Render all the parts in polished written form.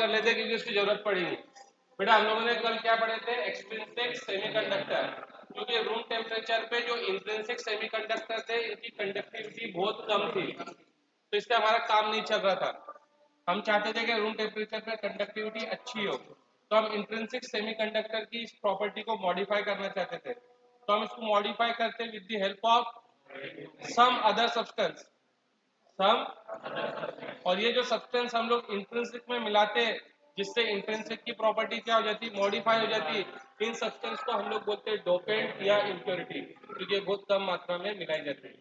कर लेते हैं क्योंकि उसकी जरूरत पड़ेगी। बेटा हम लोगों ने कल क्या पढ़े थे, एक्सट्रिंसिक सेमीकंडक्टर, क्योंकि रूम टेम्परेचर पे जो इंट्रिंसिक सेमीकंडक्टर थे इनकी कंडक्टिविटी बहुत कम थी, तो इससे हमारा काम नहीं चल रहा था। हम चाहते थे कि रूम टेम्परेचर पे कंडक्टिविटी अच्छी हो, तो हम इंट्रिंसिक सेमीकंडक्टर की इस प्रॉपर्टी को मॉडिफाई करना चाहते थे। तो हम इसको मॉडिफाई करते with the help of some other substance, some, और ये जो सब्सटेंस हम लोग इंट्रिंसिक में मिलाते हैं जिससे इंट्रिंसिक की प्रॉपर्टी क्या हो जाती, मॉडिफाई हो जाती, इन सब्सटेंस को हम लोग बोलते हैं डोपेंट या इम्प्योरिटी, क्योंकि ये बहुत कम मात्रा में मिलाई जाती है।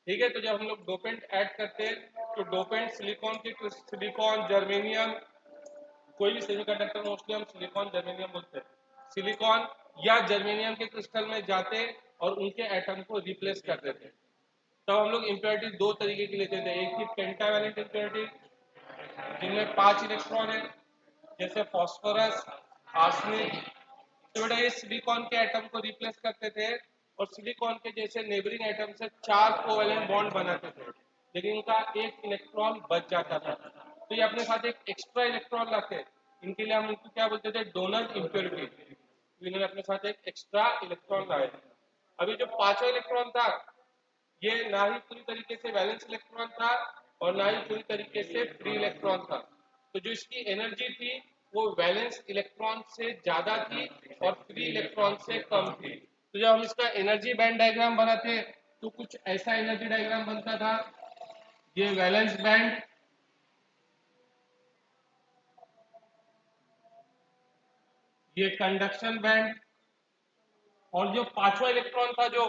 ठीक है, तो जब हम लोग डोपेंट ऐड करते हैं तो डोपेंट सिलिकॉन की, सिलिकॉन, जर्मेनियम, कोई भी सेमीकंडक्टर मोस्टली हम सिलिकॉन जर्मेनियम बोलते हैं, सिलिकॉन या जर्मेनियम के क्रिस्टल में जाते और उनके एटम को रिप्लेस कर देते। तब हम लोग इम्प्योरिटी दो तरीके की लेते थे, एक थी पेंटावैलेंट इम्प्योरिटी जिनमें 5 इलेक्ट्रॉन है, जैसे फास्फोरस, आर्सेनिक। तो बेटा ये सिलिकॉन के एटम को रिप्लेस करते थे और सिलिकॉन के जैसे नेबरिंग एटम से 4 कोवेलेंट बॉन्ड बनाते थे, लेकिन इनका एक इलेक्ट्रॉन बच जाता था, तो ये अपने साथ एक एक्स्ट्रा इलेक्ट्रॉन लाते। इनके लिए हम इनको क्या बोलते थे, डोनर इम्प्योरिटी, इन्होंने अपने साथ एक एक्स्ट्रा इलेक्ट्रॉन लाए। अभी जो पांचवा इलेक्ट्रॉन था ये ना ही पूरी तरीके से वैलेंस इलेक्ट्रॉन था और ना ही पूरी तरीके से फ्री इलेक्ट्रॉन था, तो जो इसकी एनर्जी थी वो वैलेंस इलेक्ट्रॉन से ज्यादा थी और फ्री इलेक्ट्रॉन से कम थी। तो जब हम इसका एनर्जी बैंड डायग्राम बनाते तो कुछ ऐसा एनर्जी डायग्राम बनता था, ये वैलेंस बैंड, ये कंडक्शन बैंड, और जो पांचवा इलेक्ट्रॉन था जो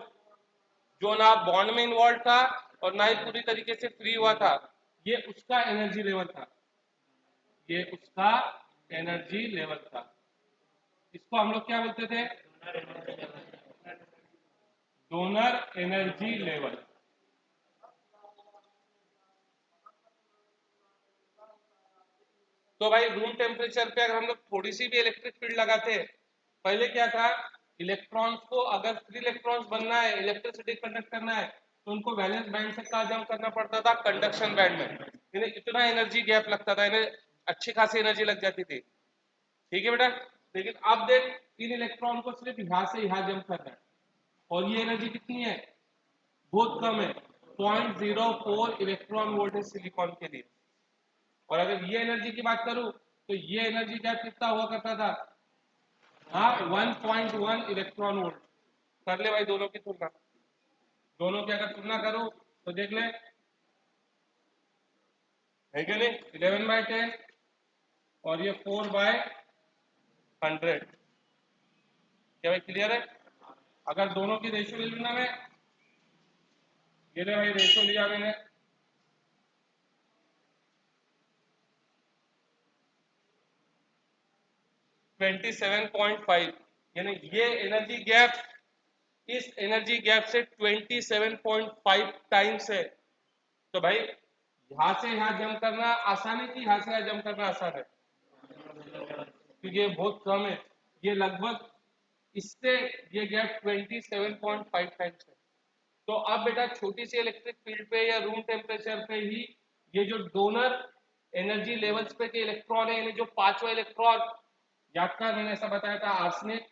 जो ना बॉन्ड में इन्वॉल्व था और ना ही पूरी तरीके से फ्री हुआ था, ये उसका एनर्जी लेवल था, ये उसका एनर्जी लेवल था। इसको हम लोग क्या बोलते थे, डोनर एनर्जी लेवल। तो भाई रूम टेम्परेचर पे अगर हम लोग थोड़ी सी भी इलेक्ट्रिक फील्ड लगाते, पहले क्या था, इलेक्ट्रॉन्स को अगर फ्री इलेक्ट्रॉन्स बनना है, इलेक्ट्रिसिटी कंडक्ट करना है, तो उनको वैलेंस बैंड से कहा जंप करना पड़ता था कंडक्शन बैंड में, इन्हें इतना एनर्जी गैप लगता था, इन्हें अच्छी खासी एनर्जी लग जाती थी। ठीक है बेटा, लेकिन अब देख इन इलेक्ट्रॉन को सिर्फ यहां से यहां जंप करना है और ये एनर्जी कितनी है, बहुत कम है, 0.04 इलेक्ट्रॉन वोल्ट है सिलिकॉन के लिए। और अगर ये एनर्जी की बात करूं तो ये एनर्जी गैप कितना हुआ करता था, हाँ 1.1 इलेक्ट्रॉन वोल्ट। कर ले भाई दोनों की तुलना, दोनों की अगर तुलना करूं तो देख ले, है क्या नहीं, 11/10 और ये 4/100। क्या भाई क्लियर है? अगर दोनों की रेशियो ले लूँ मैं, ये ले भाई रेशियो लिया मैंने, 27.5, यानी ये एनर्जी गैप इस एनर्जी गैप से 27.5 टाइम्स है। तो भाई यहां से यहां जंप करना आसान है कि यहां से यहां जंप करना आसान है, क्योंकि ये बहुत कम है, ये लगभग इससे ये गैप 27.5 टाइम्स है। तो अब बेटा छोटी सी इलेक्ट्रिक फील्ड पे या रूम टेम्परेचर पे ही ये जो डोनर एनर्जी लेवल्स पे के इलेक्ट्रॉन है, यानी जो पांचवा इलेक्ट्रॉन, याद कर मैंने ऐसा बताया था, आर्सेनिक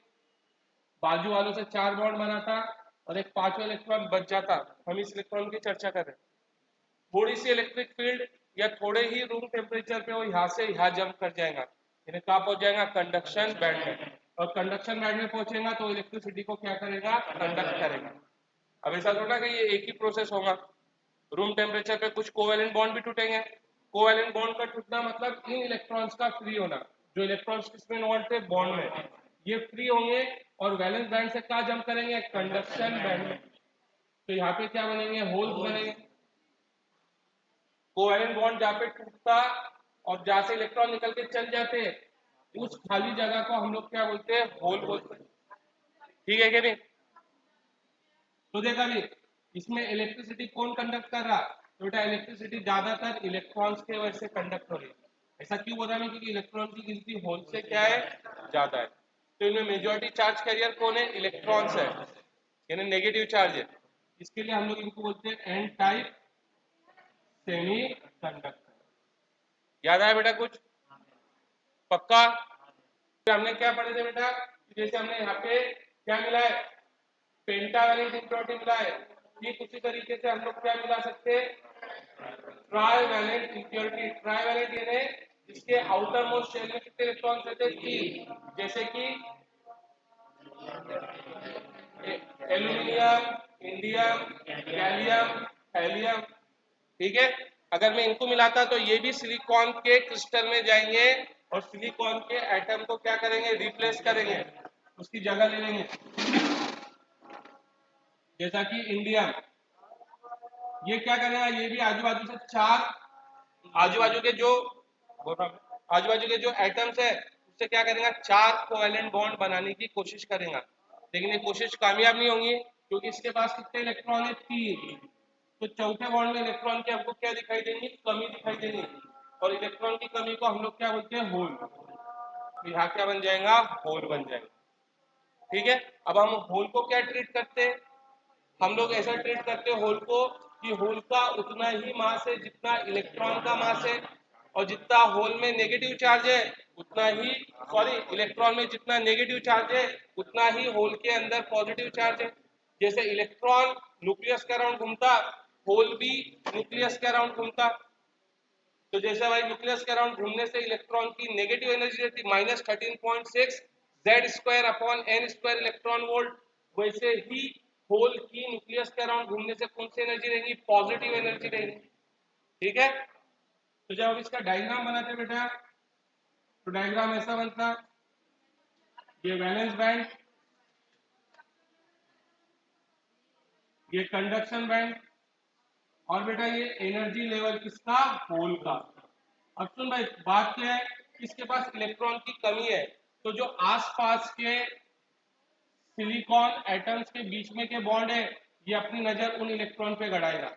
बाजू वालों से 4 बॉन्ड बनाता और एक पांचवा इलेक्ट्रॉन बच जाता, हम इस इलेक्ट्रॉन की चर्चा कर रहे हैं। थोड़ी सी इलेक्ट्रिक फील्ड या थोड़े ही रूम टेम्परेचर पे वो यहाँ से यहाँ जंप कर जाएगा, यानी कहाँ पहुंच जाएगा, कंडक्शन बैंड में, और कंडक्शन बैंड में पहुंचेगा तो इलेक्ट्रिसिटी को क्या करेगा, कंडक्ट करेगा। अब ऐसा थोड़ा कि ये एक ही प्रोसेस होगा, रूम टेम्परेचर पे कुछ कोवेलेंट बॉन्ड भी टूटेंगे, कोवेलेंट बॉन्ड का टूटना मतलब इन इलेक्ट्रॉन्स का फ्री होना, जो इलेक्ट्रॉन्स किसमें इन्वॉल्व थे, बॉन्ड में, ये फ्री होंगे और वैलेंस बैंड से कहाँ जंप करेंगे, कंडक्शन बैंड में। तो यहाँ पे क्या बनेंगे, होल्स बनेंगे। कोवेलेंट बॉन्ड जहाँ पे टूटता और जहाँ से इलेक्ट्रॉन निकल के चल जाते हैं, उस खाली जगह को हम लोग क्या बोलते हैं, होल बोलते हैं। ठीक है क्या नहीं? तो देखा भी इसमें इलेक्ट्रिसिटी कौन कंडक्ट कर रहा, तो बेटा इलेक्ट्रिसिटी ज्यादातर इलेक्ट्रॉन्स के वजह से कंडक्ट हो रही है। ऐसा क्यों हो रहा है, क्योंकि इलेक्ट्रॉन की गिनती होल से क्या है, ज्यादा है। तो इनमें मेजॉरिटी चार्ज कैरियर कौन है, इलेक्ट्रॉन्स है, यानी नेगेटिव चार्ज है। इसके लिए हम लोग इनको बोलते हैं एन टाइप सेमी कंडक्टर। याद आया बेटा कुछ? पक्का? फिर हमने क्या पढ़े थे बेटा, जैसे हमने यहाँ पे क्या मिला है, पेंटावैलेंट इम्प्योरिटी मिला है, ठीक उसी तरीके से हम लोग क्या मिला सकते हैं, ट्राइवैलेंट इम्प्योरिटी। ट्राइवैलेंट यानी जिसके आउटर मोस्ट शेल में कितने इलेक्ट्रॉन्स रहते हैं, 3, जैसे कि एल्यूमिनियम, इंडियम, गैलियम, हेलियम। ठीक है, अगर मैं इनको मिलाता तो ये भी सिलिकॉन के क्रिस्टल में जाएंगे और सिलिकॉन के एटम को क्या करेंगे, रिप्लेस करेंगे, उसकी जगह ले लेंगे। जैसा कि इंडियम, ये क्या करेगा, ये भी आजू बाजू से 4 आजू बाजू के जो आजू बाजू के जो एटम्स है उससे क्या करेगा, 4 कोवेलेंट बॉन्ड बनाने की कोशिश करेगा, लेकिन ये कोशिश कामयाब नहीं होंगी क्योंकि इसके पास कितने इलेक्ट्रॉन है, 3। तो चौथे बॉन्ड में इलेक्ट्रॉन की हमको क्या दिखाई देंगी, कमी दिखाई देंगी, और इलेक्ट्रॉन की कमी को हम लोग क्या बोलते हैं, होल। तो यहाँ क्या बन जाएगा, होल बन जाएगा। ठीक है, अब हम होल को क्या ट्रीट करते हैं, हम लोग ऐसा ट्रीट करते हैं होल को कि होल का उतना ही मास है जितना इलेक्ट्रॉन का मास है, और जितना होल में नेगेटिव चार्ज है उतना ही, सॉरी, इलेक्ट्रॉन में जितना नेगेटिव चार्ज है उतना ही होल के अंदर पॉजिटिव चार्ज है। जैसे इलेक्ट्रॉन न्यूक्लियस के अराउंड घूमता, होल भी न्यूक्लियस के अराउंड घूमता। तो जैसे भाई न्यूक्लियस के अराउंड घूमने से इलेक्ट्रॉन की नेगेटिव एनर्जी रहती -13.6 Z square upon N square electron volt, वैसे ही होल की न्यूक्लियस के अराउंड घूमने से कौन सी एनर्जी रहेगी, पॉजिटिव एनर्जी रहेगी। ठीक है, तो जब हम इसका डायग्राम बनाते बेटा, तो डायग्राम ऐसा बनता, ये वैलेंस बैंड, ये कंडक्शन बैंड, और बेटा ये एनर्जी लेवल किसका, होल का। अब सुन भाई, बात क्या है, इसके पास इलेक्ट्रॉन की कमी है, तो जो आसपास के सिलिकॉन एटम्स के बीच में के बॉन्ड है, ये अपनी नजर उन इलेक्ट्रॉन पे गड़ाएगा,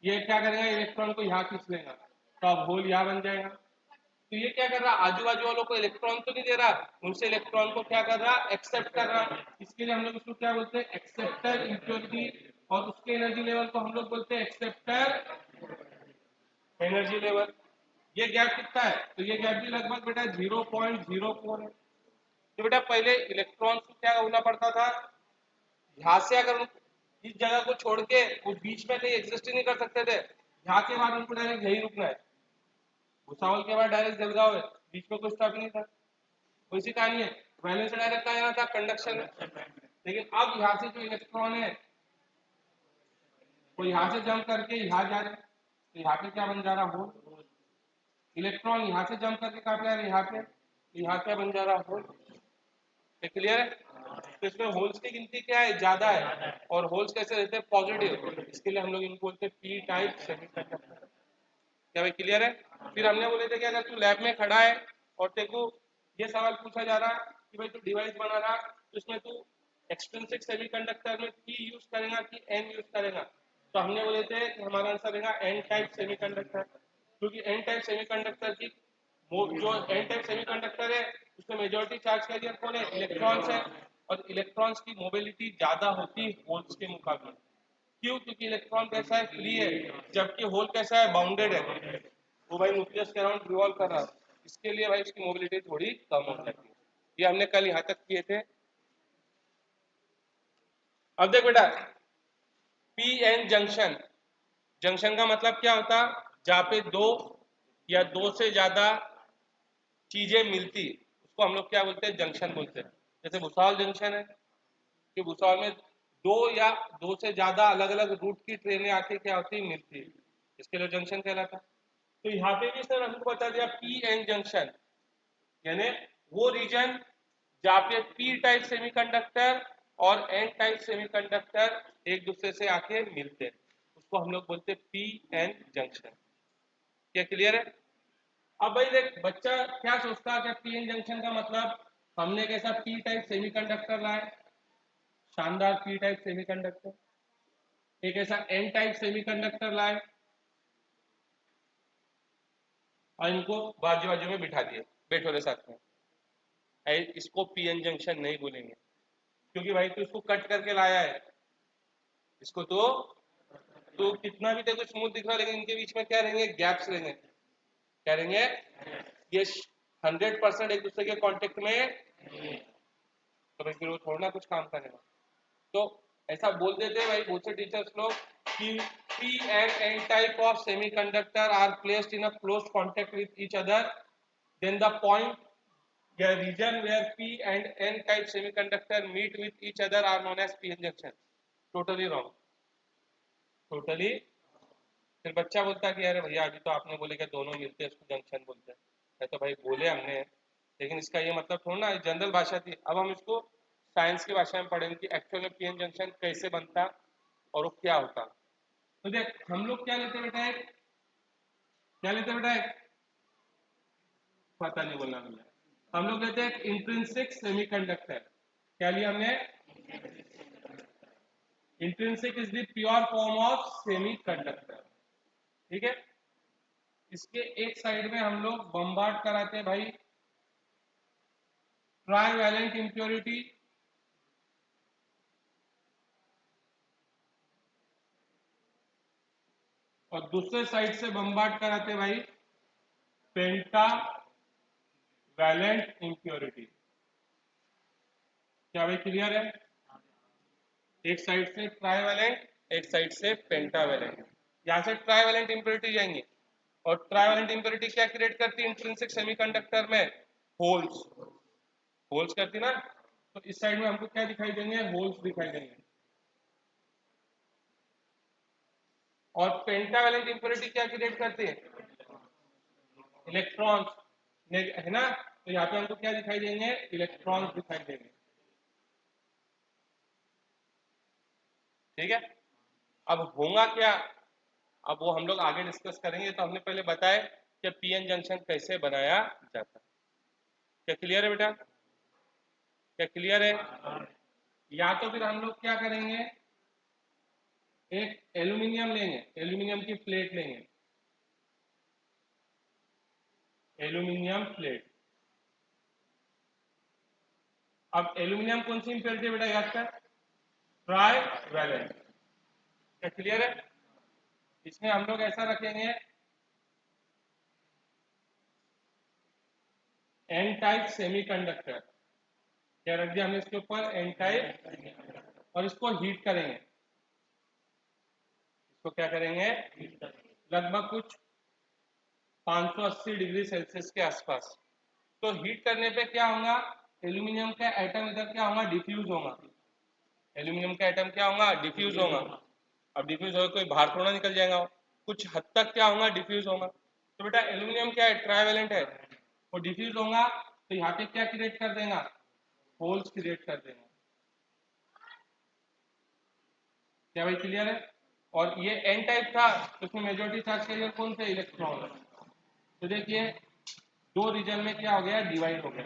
ये क्या करेगा, इलेक्ट्रॉन को यहाँ खींच लेगा, तो अब होल यहाँ बन जाएगा। तो ये क्या कर रहा, आजू बाजू वालों को इलेक्ट्रॉन तो नहीं दे रहा, उनसे इलेक्ट्रॉन को क्या कर रहा, एक्सेप्ट कर रहा। इसके लिए हम लोग इसको क्या बोलते हैं, एक्सेप्टर इम्प्योरिटी, और उसके एनर्जी लेवल को हम लोग बोलते हैं एक्सेप्टर एनर्जी लेवल। ये गैप कितना है, तो ये गैप भी लगभग बेटा 0.04 है। तो बेटा पहले इलेक्ट्रॉन को क्या होना पड़ता था, यहाँ से अगर इस जगह को छोड़ के वो बीच में कहीं एग्जिस्ट ही नहीं कर सकते थे, यहाँ के बाद उनको डायरेक्ट यही रुकना है, भुसावल के बाद डायरेक्ट जलगांव है, बीच में कोई स्टॉप नहीं था। वैसी कहानी है, वैलेंस से डायरेक्ट कहा जाना था, कंडक्शन है। लेकिन अब यहाँ से जो इलेक्ट्रॉन है वो यहाँ से जंप करके यहाँ जा रहे, तो यहाँ पे क्या बन जा रहा, होल। इलेक्ट्रॉन यहाँ से जंप करके कहाँ पे आ रहे, यहाँ पे, तो यहाँ क्या बन जा रहा, होल। क्लियर है, तो इसमें होल्स की गिनती क्या है, ज्यादा है, और होल्स कैसे रहते हैं, पॉजिटिव, इसके लिए हम लोग इनको बोलते हैं पी टाइप सेमीकंडक्टर। क्या भाई क्लियर है? फिर हमने बोले थे कि अगर तू लैब में खड़ा है और तेरे को ये सवाल पूछा जा रहा कि भाई तू डिवाइस बना रहा, तो इसमें तू एक्सट्रिंसिक सेमीकंडक्टर में पी यूज करेगा कि एन यूज करेगा, तो हमने बोले थे कि हमारा आंसर रहेगा एन टाइप सेमीकंडक्टर, क्योंकि एन टाइप सेमीकंडक्टर की जो एन टाइप सेमीकंडक्टर है उसमें मेजॉरिटी चार्ज कैरियर कौन है, इलेक्ट्रॉन्स है, और इलेक्ट्रॉन्स की मोबिलिटी ज्यादा होती है होल्स के मुकाबले। क्यों? क्योंकि इलेक्ट्रॉन कैसा है, फ्री है, जबकि होल कैसा है, बाउंडेड है, वो भाई न्यूक्लियस के अराउंड रिवॉल्व कर रहा है, इसके लिए भाई इसकी मोबिलिटी थोड़ी कम हो जाती है। ये हमने कल यहाँ तक किए थे। अब देख बेटा, पी एन जंक्शन, जंक्शन का मतलब क्या होता, जहाँ पे दो या दो से ज्यादा चीजें मिलती, उसको हम लोग क्या बोलते हैं, जंक्शन बोलते हैं। जैसे भुसावल जंक्शन है, कि भुसावल में दो या दो से ज्यादा अलग अलग रूट की ट्रेनें आके क्या होती, मिलती है, इसके लिए जंक्शन कहलाता। तो यहाँ पे भी सर हमको बता दिया पी एन जंक्शन, यानी वो रीजन जहाँ पे पी टाइप सेमीकंडक्टर और एन टाइप सेमीकंडक्टर एक दूसरे से आके मिलते हैं, उसको हम लोग बोलते हैं पी एन जंक्शन। क्या क्लियर है? अब भाई देख, बच्चा क्या सोचता है, क्या पी एन जंक्शन का मतलब हमने कैसा पी टाइप सेमीकंडक्टर लाए, शानदार पी टाइप सेमीकंडक्टर, एक ऐसा एन टाइप सेमीकंडक्टर लाए और इनको बाजू बाजू में बिठा दिए, बैठो रे साथ में, इसको पीएन जंक्शन नहीं बोलेंगे, क्योंकि भाई तू इसको कट करके लाया है, इसको तो कितना भी तेरे को स्मूथ दिख रहा है, लेकिन इनके बीच में क्या रहेंगे, गैप्स रहेंगे। क्या रहेंगे? ये 100% एक दूसरे के कांटेक्ट में, तो भाई फिर वो थोड़ा ना कुछ काम करेगा। तो ऐसा बोल देते हैं भाई बहुत से टीचर्स लोग कि P and N type of semiconductor are placed in a close contact with each other, then the point, the region where P and N type semiconductor meet with each other are known as PN junction. Totally wrong. Totally. फिर बच्चा बोलता है कि अरे भैया अभी तो आपने बोले कि दोनों मिलते हैं उसको जंक्शन बोलते हैं। मैं तो भाई बोले हमने, लेकिन इसका ये मतलब थोड़ा ना, जनरल भाषा थी। अब हम इसको साइंस की भाषा में पढ़ेंगे कि एक्चुअल में पीएन जंक्शन कैसे बनता और वो क्या होता। तो देख हम लोग क्या लेते बेटा, एक क्या लेते बेटा, एक पता नहीं बोलना मुझे, हम लोग लेते हैं इंट्रिंसिक सेमीकंडक्टर। क्या लिया हमने? Intrinsic is the pure form of semiconductor. ठीक है, इसके एक साइड में हम लोग बम्बार्ड कराते हैं भाई ट्राइवैलेंट इंप्योरिटी, और दूसरे साइड से बम्बार्ड कराते हैं भाई पेंटा वैलेंट इंप्योरिटी। क्या भाई क्लियर है? एक साइड से ट्राइवैलेंट, एक साइड से पेंटावैलेंट। यहां से ट्राइवैलेंट इंप्योरिटी जाएंगे, और ट्राइवैलेंट इंप्योरिटी क्या क्रिएट करती है इंट्रिंसिक सेमीकंडक्टर में? होल्स। होल्स करती ना, तो इस साइड में हमको क्या दिखाई देंगे? होल्स दिखाई देंगे। और पेंटावैलेंट इंप्योरिटी क्या क्रिएट करती है? इलेक्ट्रॉन्स, है ना। तो यहाँ पे हमको क्या दिखाई देंगे? इलेक्ट्रॉन्स दिखाई देंगे। ठीक है, अब होगा क्या, अब वो हम लोग आगे डिस्कस करेंगे। तो हमने पहले बताया कि पीएन जंक्शन कैसे बनाया जाता है। क्या क्लियर है बेटा? क्या क्लियर है? या तो फिर हम लोग क्या करेंगे, एक एल्यूमिनियम लेंगे, एल्यूमिनियम की प्लेट लेंगे, एल्यूमिनियम प्लेट। अब एल्यूमिनियम कौन सी इंप्योरिटी बेटा याद कर? Try valent. क्या क्लियर है? इसमें हम लोग ऐसा रखेंगे एन टाइप सेमीकंडक्टर। क्या रख दिया हमने इसके ऊपर? N type. और इसको हीट करेंगे, इसको क्या करेंगे? लगभग कुछ 580 डिग्री सेल्सियस के आसपास। तो हीट करने पे क्या होगा, एल्यूमिनियम का एटम इधर क्या होगा? डिफ्यूज होगा। एल्यूमिनियम का एटम क्या होगा? डिफ्यूज होगा। अब डिफ्यूज होगा कोई बाहर थोड़ा निकल जाएगा, कुछ हद तक क्या होगा? डिफ्यूज होगा। तो बेटा एल्यूमिनियम क्या है? ट्राइवैलेंट है, वो डिफ्यूज होगा तो यहाँ पे क्या क्रिएट कर देगा? होल्स क्रिएट कर देगा। क्या भाई क्लियर है? और ये एन टाइप था, तो उसमें मेजोरिटी चार्ज कैरियर कौन थे? इलेक्ट्रॉन। तो देखिए दो रीजन में क्या हो गया? डिवाइड हो गया,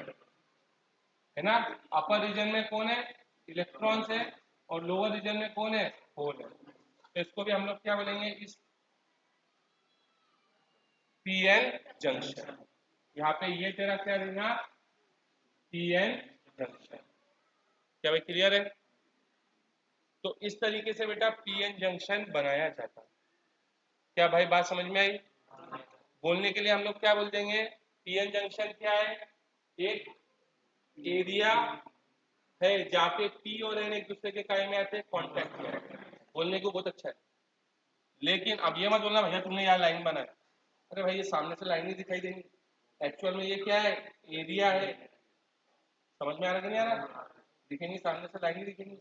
है ना। अपर रीजन में कौन है? इलेक्ट्रॉन्स है, और लोअर रीजन में कौन है? होल है। तो इसको भी हम लोग क्या बोलेंगे? इस पीएन जंक्शन। यहाँ पे ये तेरा क्या रहेगा? PN junction. क्या भाई क्लियर है? तो इस तरीके से बेटा पीएन जंक्शन बनाया जाता है। क्या भाई बात समझ में आई? बोलने के लिए हम लोग क्या बोल देंगे? पीएन जंक्शन क्या है? एक एरिया है जहाँ पे पी और एन एक दूसरे के काय में आते हैं? कॉन्टैक्ट में। बोलने को बहुत अच्छा है, लेकिन अब ये मत बोलना भैया तुमने यहाँ लाइन बनाया। अरे भाई ये सामने से लाइन नहीं दिखाई देंगी, एक्चुअल में ये क्या है? एरिया है। समझ में आ रहा कि नहीं आ रहा? दिखेंगी सामने से लाइन नहीं दिखेंगी,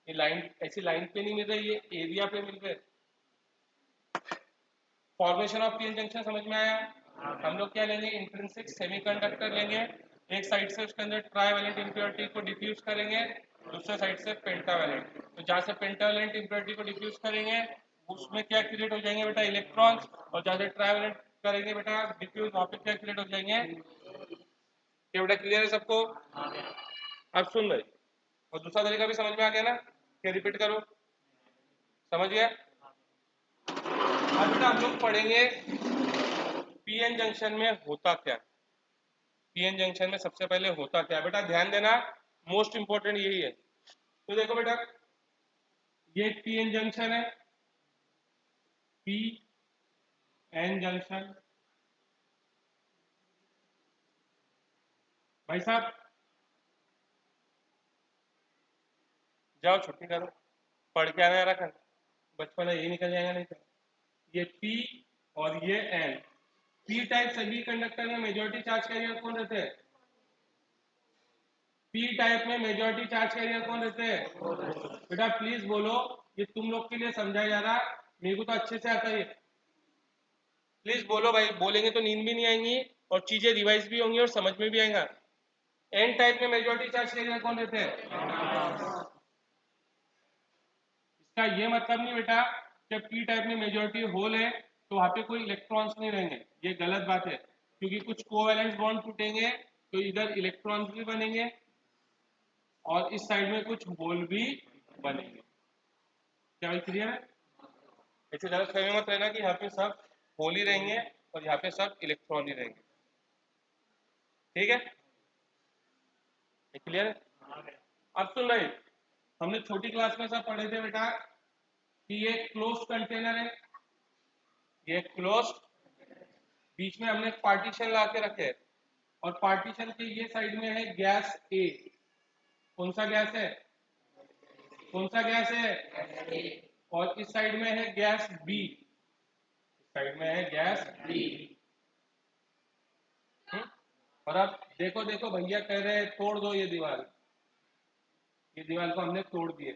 ये लाइन ऐसी लाइन पे नहीं मिल रही, ये एरिया पे मिल रहे। फॉर्मेशन ऑफ पीएन जंक्शन समझ में आया? हम लोग क्या लेंगे? इंट्रिंसिक सेमीकंडक्टर लेंगे, एक साइड से उसके अंदर ट्राइवैलेंट इंप्योरिटी को डिफ्यूज करेंगे, दूसरे साइड से पेंटावैलेंट। तो जहाँ से पेंटावैलेंट इंप्योरिटी को डिफ्यूज करेंगे उसमें क्या क्रिएट हो जाएंगे बेटा? इलेक्ट्रॉन्स। और जहाँ से ट्राइवैलेंट करेंगे बेटा डिफ्यूज, वहां पे क्या क्रिएट हो जाएंगे? क्या बेटा क्लियर है सबको? अब सुन भाई, और दूसरा तरीका भी समझ में आ गया ना? क्या रिपीट करो? समझ गया? अब बेटा हम लोग पढ़ेंगे पीएन जंक्शन में होता क्या। पीएन जंक्शन में सबसे पहले होता क्या बेटा? ध्यान देना, मोस्ट इंपोर्टेंट यही है। तो देखो बेटा, ये पीएन जंक्शन है, पी एन जंक्शन। भाई साहब जाओ छुट्टी करो, पढ़ के आना रखा, बचपन यही निकल जाएगा नहीं तो। ये P और ये N, P टाइप सभी कंडक्टर में मेजॉरिटी चार्ज कैरियर कौन रहते हैं? P टाइप में मेजॉरिटी चार्ज कैरियर कौन रहते हैं? बेटा प्लीज बोलो, ये तुम लोग के लिए समझाया जा रहा, मेरे को तो अच्छे से आता है। प्लीज बोलो भाई, बोलेंगे तो नींद भी नहीं आएंगी और चीजें रिवाइज भी होंगी और समझ में भी आएगा। N टाइप में मेजॉरिटी चार्ज कैरियर कौन रहते हैं? इसका ये मतलब नहीं बेटा जब P टाइप में मेजॉरिटी होल है तो वहां पे कोई इलेक्ट्रॉन्स नहीं रहेंगे, ये गलत बात है, क्योंकि कुछ कोवैलेंस बॉन्ड टूटेंगे तो इधर इलेक्ट्रॉन्स भी बनेंगे और इस साइड में कुछ होल भी बनेंगे। क्या भाई क्लियर है? ऐसे ज्यादा फहमी मत रहना कि यहाँ पे सब होल ही रहेंगे और यहाँ पे सब इलेक्ट्रॉन ही रहेंगे। ठीक है, क्लियर है? अब सुन रहे, हमने छोटी क्लास में सब पढ़े थे बेटा कि ये क्लोज कंटेनर है, ये क्लोज, बीच में हमने पार्टीशन ला के रखे और पार्टीशन के ये साइड में है गैस ए। कौन सा गैस है? कौन सा गैस है? और इस साइड में है गैस बी, इस साइड में है गैस बी। और अब देखो देखो भैया कह रहे हैं तोड़ दो ये दीवार, ये दीवार को हमने तोड़ दिए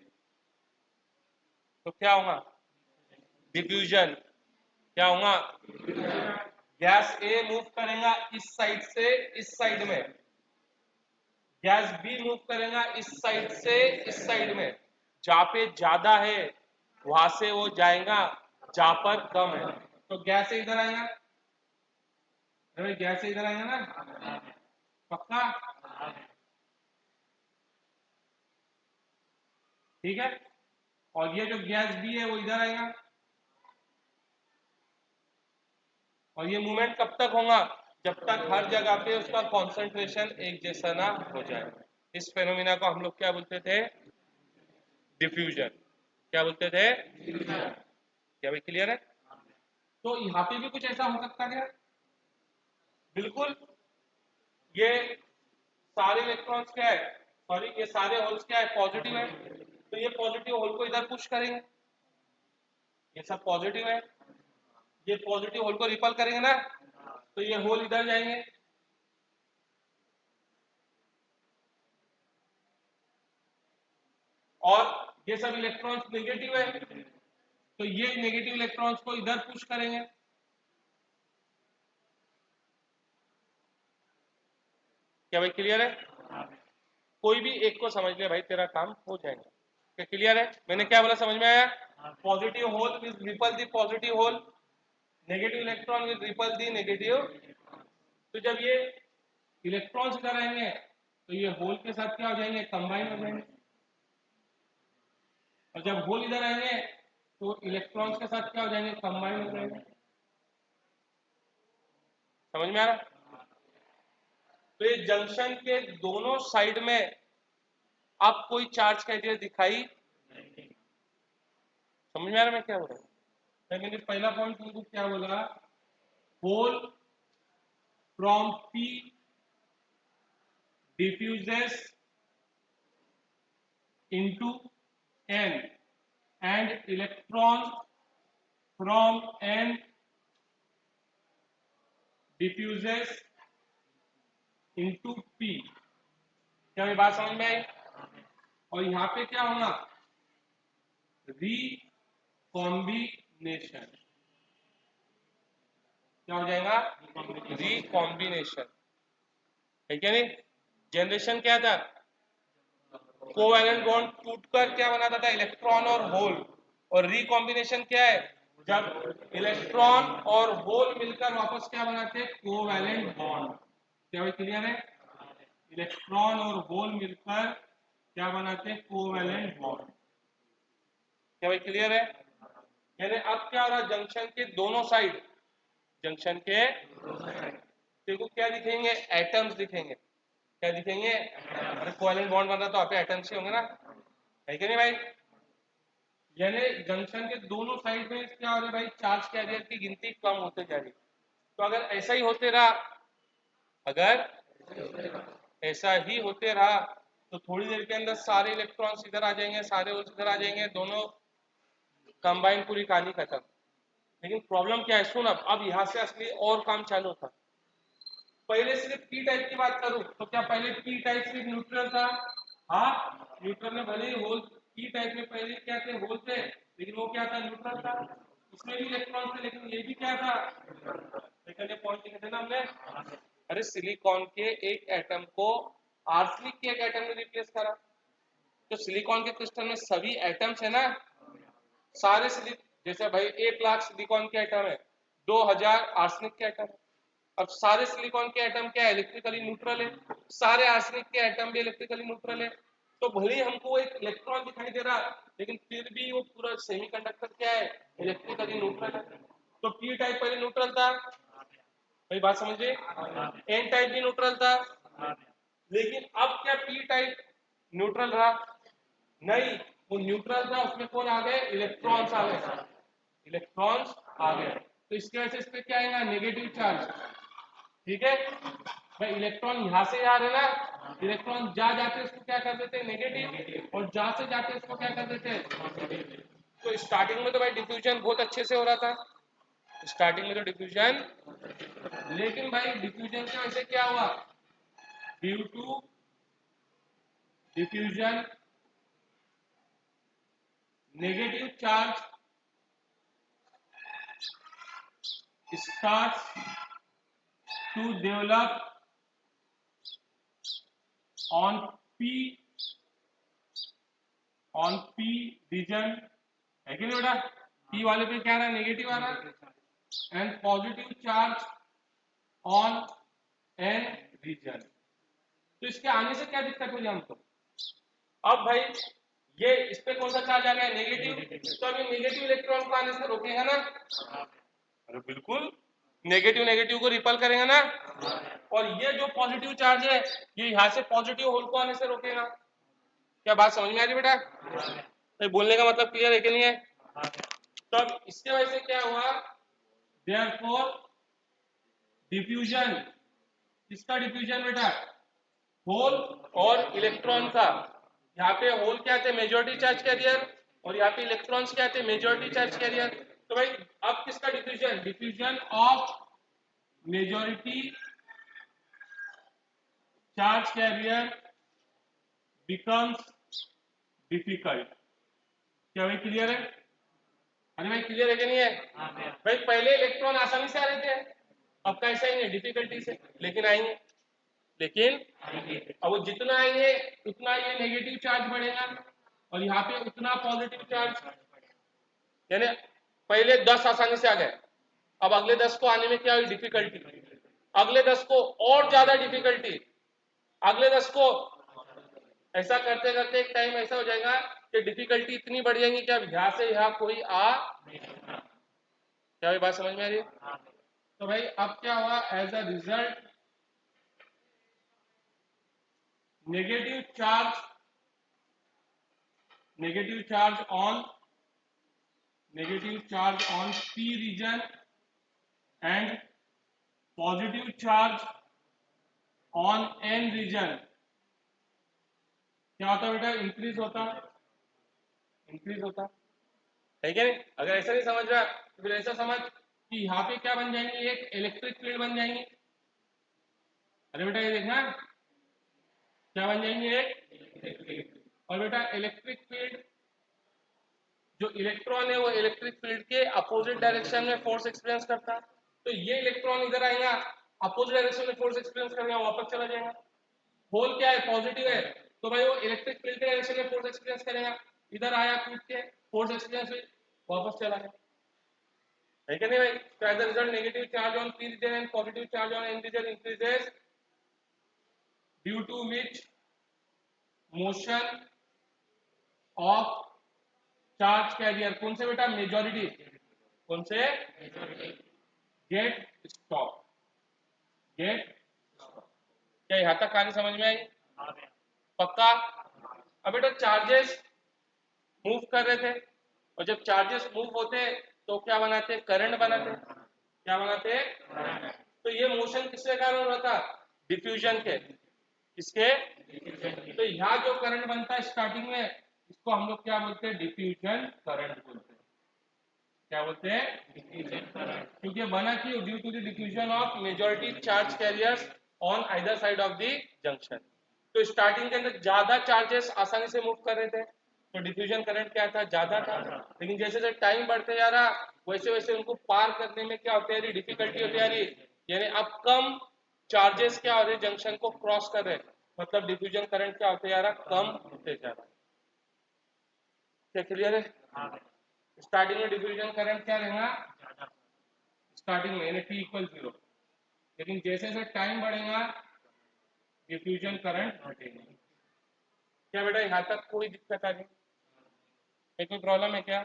तो क्या होगा? डिफ्यूजन। क्या होगा? गैस ए मूव करेगा इस साइड से इस साइड में, गैस बी मूव करेगा इस साइड से इस साइड में। जहां पे ज्यादा है वहां से वो जाएगा, जहां पर कम है तो गैस से इधर आएगा। अरे गैस से इधर आएगा ना, पक्का? ठीक है, और ये जो गैस बी है वो इधर आएगा। और ये मूवमेंट कब तक होगा? जब तक हर जगह पे उसका कॉन्सेंट्रेशन एक जैसा ना हो जाए। इस फेनोमिना को हम लोग क्या बोलते थे? डिफ्यूजन। क्या बोलते थे? क्या भाई क्लियर है? तो यहाँ पे भी कुछ ऐसा हो सकता है? बिल्कुल। ये सारे इलेक्ट्रॉन्स क्या है, सॉरी ये सारे होल्स क्या है? पॉजिटिव है, तो ये पॉजिटिव होल को इधर पुश करेंगे, ये सब पॉजिटिव है, ये पॉजिटिव होल को रिपल करेंगे ना, तो ये होल इधर जाएंगे। और ये सब इलेक्ट्रॉन्स नेगेटिव है, तो ये नेगेटिव इलेक्ट्रॉन्स को इधर पुश करेंगे। क्या भाई क्लियर है? कोई भी एक को समझ ले भाई, तेरा काम हो जाएगा। क्या क्लियर है? मैंने क्या बोला, समझ में आया? Positive hole will repel the positive hole, negative electron will repel the negative. तो जब ये इलेक्ट्रॉन्स इधर आएंगे तो ये होल के साथ क्या हो जाएंगे? कंबाइन हो जाएंगे। और जब होल इधर आएंगे तो इलेक्ट्रॉन्स के साथ क्या हो जाएंगे? कंबाइन हो जाएंगे। समझ में आ रहा? तो ये जंक्शन के दोनों साइड में अब कोई चार्ज कैरियर दिखाई, समझ में आ रहा मैं क्या बोल रहा हूँ? मैंने पहला पॉइंट तुमको क्या बोला? Hole from P diffuses into N and electrons from N diffuses into P। क्या मेरी बात समझ में आई? और यहाँ पे क्या होगा? रिकॉम्बिनेशन। क्या हो जाएगा? रिकॉम्बिनेशन। है क्या नहीं? जनरेशन क्या था? कोवैलेंट बॉन्ड टूटकर क्या बनाता था? इलेक्ट्रॉन और होल। और रिकॉम्बिनेशन क्या है? जब इलेक्ट्रॉन और होल मिलकर वापस क्या बनाते हैं? Covalent bond. क्या भाई क्लियर है? इलेक्ट्रॉन और होल मिलकर क्या बनाते हैं? Covalent bond. क्या भाई क्लियर है? यानी अब क्या हो रहा है? जंक्शन के दोनों साइड, जंक्शन के देखो क्या दिखेंगे? एटम्स दिखेंगे। क्या दिखेंगे? अरे कोवैलेंट बॉन्ड बन रहा तो आप एटम्स ही होंगे ना, है कि नहीं भाई? यानी जंक्शन के दोनों साइड में क्या हो रहा है भाई? चार्ज कैरियर की गिनती कम होते जा रही। तो अगर ऐसा ही होते रहा, अगर ऐसा ही होते रहा तो थोड़ी देर के अंदर सारे इलेक्ट्रॉन्स इधर आ जाएंगे, सारे होल्स इधर आ जाएंगे, दोनों कंबाइन, पूरी कहानी खत्म। लेकिन प्रॉब्लम क्या है, सुन, अब यहाँ से असली और काम चालू होता। पहले सिर्फ पी टाइप की बात करूं तो क्या पहले पी टाइप सिर्फ न्यूट्रल था? हाँ, न्यूट्रल में भले ही होल, पी टाइप में पहले क्या थे, होल थे, लेकिन वो क्या था, न्यूट्रल था। उसमें भी इलेक्ट्रॉन थे, लेकिन ये भी क्या था, लेकिन ये पॉइंट लिखे थे ना हमने। अरे सिलिकॉन के एक एटम को आर्सेनिक के एक एटम ने रिप्लेस करा। तो सिलिकॉन के क्रिस्टल में सभी एटम्स है ना, सारे जैसे भाई 1,00,000 सिलिकॉन के एटम है, 2,000 आर्सेनिक के एटम है। अब सारे सिलिकॉन के एटम क्या है, इलेक्ट्रिकली न्यूट्रल है, सारे आर्सेनिक के एटम भी इलेक्ट्रिकली न्यूट्रल है। तो भले ही हमको एक इलेक्ट्रॉन दिखाई दे रहा, लेकिन फिर भी वो पूरा सेमीकंडक्टर क्या है, इलेक्ट्रिकली न्यूट्रल है। तो पी टाइप पहले न्यूट्रल था, भाई बात समझिए, एन टाइप भी न्यूट्रल था, लेकिन अब क्या पी टाइप न्यूट्रल रहा? नहीं, वो न्यूट्रल था, उसमें कौन आ गए, इलेक्ट्रॉन्स आ गए, इलेक्ट्रॉन्स आ गए। तो इसकी वजह से इस पे क्या आएगा, नेगेटिव चार्ज। ठीक है भाई, इलेक्ट्रॉन यहां से आ रहे ना, इलेक्ट्रॉन जा जाते इसको क्या कर देते हैं, नेगेटिव, और जा से जाते इसको क्या कर देते हैं। तो स्टार्टिंग में तो भाई डिफ्यूजन बहुत अच्छे से हो रहा था, स्टार्टिंग में तो डिफ्यूजन, लेकिन भाई डिफ्यूजन की वजह से क्या हुआ, due to diffusion negative charge starts to develop on P region, है कि नहीं बेटा? P वाले पे क्या रहा, नेगेटिव आ रहा, and positive charge on N region. तो इसके आने से क्या दिक्कत हुई हमको? अब भाई ये इस पे कौन सा चार्ज आ गया, नेगेटिव, तो अभी नेगेटिव इलेक्ट्रॉन को आने से रोकेगा ना? अरे बिल्कुल, नेगेटिव नेगेटिव को रिपल करेगा ना, और ये जो पॉजिटिव चार्ज है ये यहाँ से पॉजिटिव होल को आने से रोकेगा। क्या बात समझ में आ रही बेटा? तो बोलने का मतलब क्लियर है कि नहीं है? तो अब इसके वजह से क्या हुआ, देयरफॉर डिफ्यूजन, किसका डिफ्यूजन बेटा, होल और इलेक्ट्रॉन का। यहाँ पे होल क्या थे, मेजॉरिटी चार्ज कैरियर, और यहाँ पे इलेक्ट्रॉन्स क्या थे, मेजॉरिटी चार्ज कैरियर। तो भाई अब किसका diffusion, diffusion of majority charge carrier becomes difficult. क्या भाई क्लियर है? अरे भाई क्लियर है कि नहीं है? भाई पहले इलेक्ट्रॉन आसानी से आ रहे थे, अब कैसे आएंगे, डिफिकल्टी से, लेकिन आएंगे, लेकिन अब वो जितना आएंगे उतना ये नेगेटिव चार्ज बढ़ेगा, और यहाँ पे उतना पॉजिटिव चार्ज, यानी पहले 10 आसानी से आ गए, अब अगले 10 को आने में क्या हुई, डिफिकल्टी, अगले 10 को और ज्यादा डिफिकल्टी, अगले 10 को, ऐसा करते करते एक टाइम ऐसा हो जाएगा कि डिफिकल्टी इतनी बढ़ जाएंगी कि अब यहाँ से यहाँ कोई आ, क्या भाई बात समझ में आ रही है? तो भाई अब क्या हुआ, as a result negative charge, negative charge on P region and positive charge on N region क्या होता बेटा, इंक्रीज होता, इंक्रीज होता है क्या नहीं? अगर ऐसा नहीं समझ रहा तो फिर ऐसा समझ कि यहाँ पे क्या बन जाएंगी, एक इलेक्ट्रिक फील्ड बन जाएंगी। अरे बेटा ये देखना, क्या बन जाएंगे, एक, और बेटा इलेक्ट्रिक फील्ड, जो इलेक्ट्रॉन है वो इलेक्ट्रिक फील्ड के अपोजिट डायरेक्शन में फोर्स एक्सपीरियंस करता है। तो ये इलेक्ट्रॉन इधर आएगा, अपोजिट डायरेक्शन में फोर्स एक्सपीरियंस करेगा, वापस चला जाएगा। होल क्या है, पॉजिटिव है, तो भाई वो इलेक्ट्रिक फील्ड के डायरेक्शन में फोर्स एक्सपीरियंस करेगा, इधर आया कूद के, फोर्स एक्सपीरियंस हुई, वापस चला गया, है कि नहीं भाई? तो as a result negative charge on P region and positive charge on N region increases, due to which motion of charge carrier, कौन से बेटा, मेजॉरिटी, कौन से, गेट स्टॉप, गेट, क्या यहाँ तक कहानी समझ में आई? पक्का? अब बेटा चार्जेस मूव कर रहे थे, और जब चार्जेस मूव होते तो क्या बनाते, करंट बनाते, क्या बनाते, तो ये मोशन किसके कारण हो रहा था, डिफ्यूजन के, इसके तो यहाँ जो करंट बनता है स्टार्टिंग में, इसको हम लोग क्या बोलते हैं? डिफ्यूजन करंट बोलते हैं। क्या बोलते हैं? Diffusion current. क्योंकि बना क्यों? Due to the diffusion of majority charge carriers on either side of the junction. तो स्टार्टिंग के अंदर ज्यादा चार्जेस आसानी से मूव कर रहे थे, तो डिफ्यूजन करंट क्या था? ज्यादा था। लेकिन जैसे जैसे टाइम बढ़ते जा रहा, वैसे वैसे उनको पार करने में क्या होती है? डिफिकल्टी होती जा रही, यानी अब कम चार्जेस क्या हो रहे? जंक्शन को क्रॉस कर रहे, मतलब डिफ्यूजन करंट क्या होते जा रहा? कम होते जा रहा। क्या क्लियर है? स्टार्टिंग में डिफ्यूजन करंट क्या रहेगा? स्टार्टिंग में यानी टी इक्वल 0, लेकिन जैसे जैसे टाइम बढ़ेगा डिफ्यूजन करंट घटेगा। क्या बेटा यहाँ तक कोई दिक्कत आ गई? कोई प्रॉब्लम है क्या?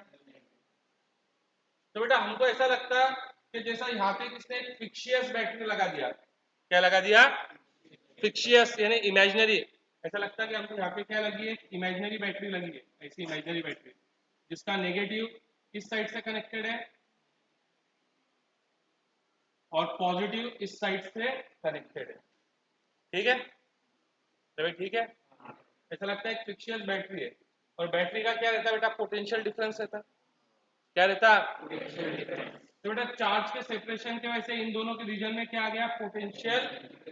तो बेटा हमको ऐसा लगता कि जैसा यहाँ पे किसने एक फिक्शियस बैटरी लगा दिया। क्या लगा दिया? फिक्शियस यानी इमेजिनरी। ऐसा लगता है कि हमको यहाँ पे क्या लगी है? इमेजिनरी बैटरी लगी है, ऐसी इमेजिनरी बैटरी जिसका नेगेटिव इस साइड से कनेक्टेड है और पॉजिटिव इस साइड से कनेक्टेड है। ठीक है तो भाई ठीक है, ऐसा लगता है एक फिक्शियस बैटरी है। और बैटरी का क्या रहता है बेटा? पोटेंशियल डिफरेंस रहता। क्या रहता? तो बेटा चार्ज के सेपरेशन के वजह से इन दोनों के रीजन में क्या आ गया? पोटेंशियल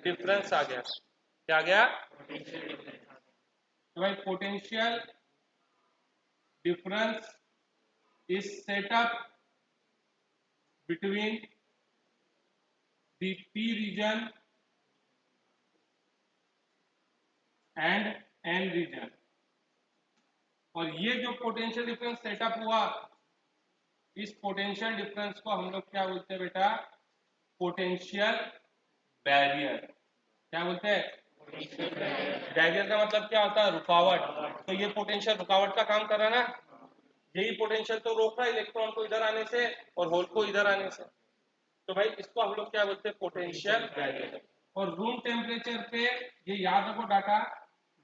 डिफरेंस आ गया। क्या आ गया? तो भाई potential difference is set up between the P region and N region। और ये जो पोटेंशियल डिफरेंस सेटअप हुआ, इस पोटेंशियल डिफरेंस को हम लोग क्या बोलते हैं बेटा? Potential barrier. क्या बोलते हैं? बैरियर का मतलब क्या होता है? रुकावट। तो ये पोटेंशियल रुकावट का काम कर रहा है ना, यही पोटेंशियल तो रोक रहा है इलेक्ट्रॉन को इधर आने से और होल को इधर आने से। तो भाई इसको हम लोग क्या बोलते हैं? Potential barrier. और रूम टेम्परेचर पे, ये याद रखो डाटा,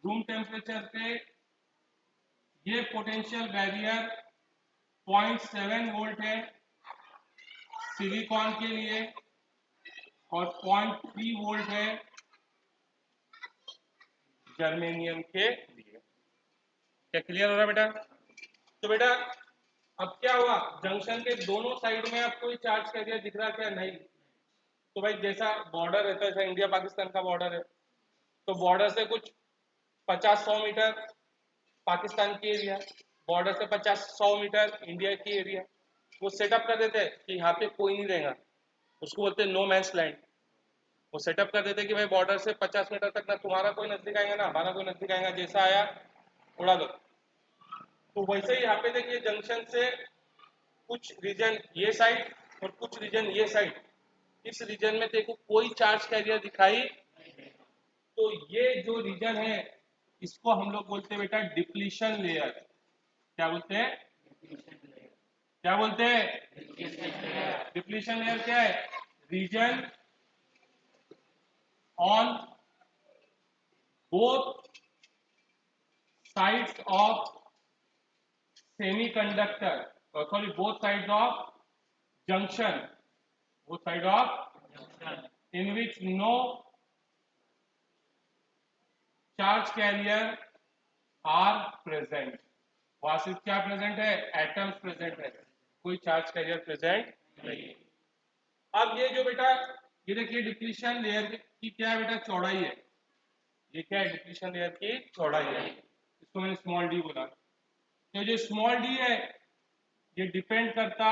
रूम टेम्परेचर पे ये पोटेंशियल बैरियर 0.7 वोल्ट है सिलिकॉन के लिए और 0.3 वोल्ट है जर्मेनियम के लिए। क्या क्लियर हो रहा है बेटा? तो बेटा अब क्या हुआ? जंक्शन के दोनों साइड में अब कोई चार्ज कैरियर दिख रहा क्या? नहीं। तो भाई जैसा बॉर्डर रहता है, जैसा इंडिया पाकिस्तान का बॉर्डर है, तो बॉर्डर से कुछ 50-100 मीटर पाकिस्तान की एरिया, बॉर्डर से 50-100 मीटर इंडिया की एरिया, वो सेटअप कर देते हैं कि यहाँ पे कोई नहीं रहेगा, उसको बोलते हैं नो मैंस लैंड। वो सेटअप कर देते कि भाई बॉर्डर से 50 मीटर तक ना तुम्हारा कोई नजदीक आएगा ना हमारा कोई नजदीक आएगा, जैसा आया उड़ा दो। तो वैसे ही यहाँ पे देखिए जंक्शन से कुछ रीजन ये साइड और कुछ रीजन ये साइड, इस रीजन में देखो कोई चार्ज कैरियर दिखाई, तो ये जो रीजन है इसको हम लोग बोलते हैं बेटा डिप्लीशन लेयर। क्या बोलते हैं? क्या बोलते हैं? डिप्लीशन लेयर क्या है? Region on both sides of semiconductor, sorry, both sides of junction, both sides of junction in which no charge carrier are present। वहां सिर्फ क्या प्रेजेंट है? एटम्स प्रेजेंट है, कोई चार्ज कैरियर प्रेजेंट नहीं। अब ये जो बेटा ये देखिए डिप्लीशन लेयर की क्या है बेटा? चौड़ाई है। ये क्या है? डिप्लीशन लेयर की चौड़ाई है, इसको मैंने स्मॉल डी बोला। तो जो स्मॉल डी है ये डिपेंड करता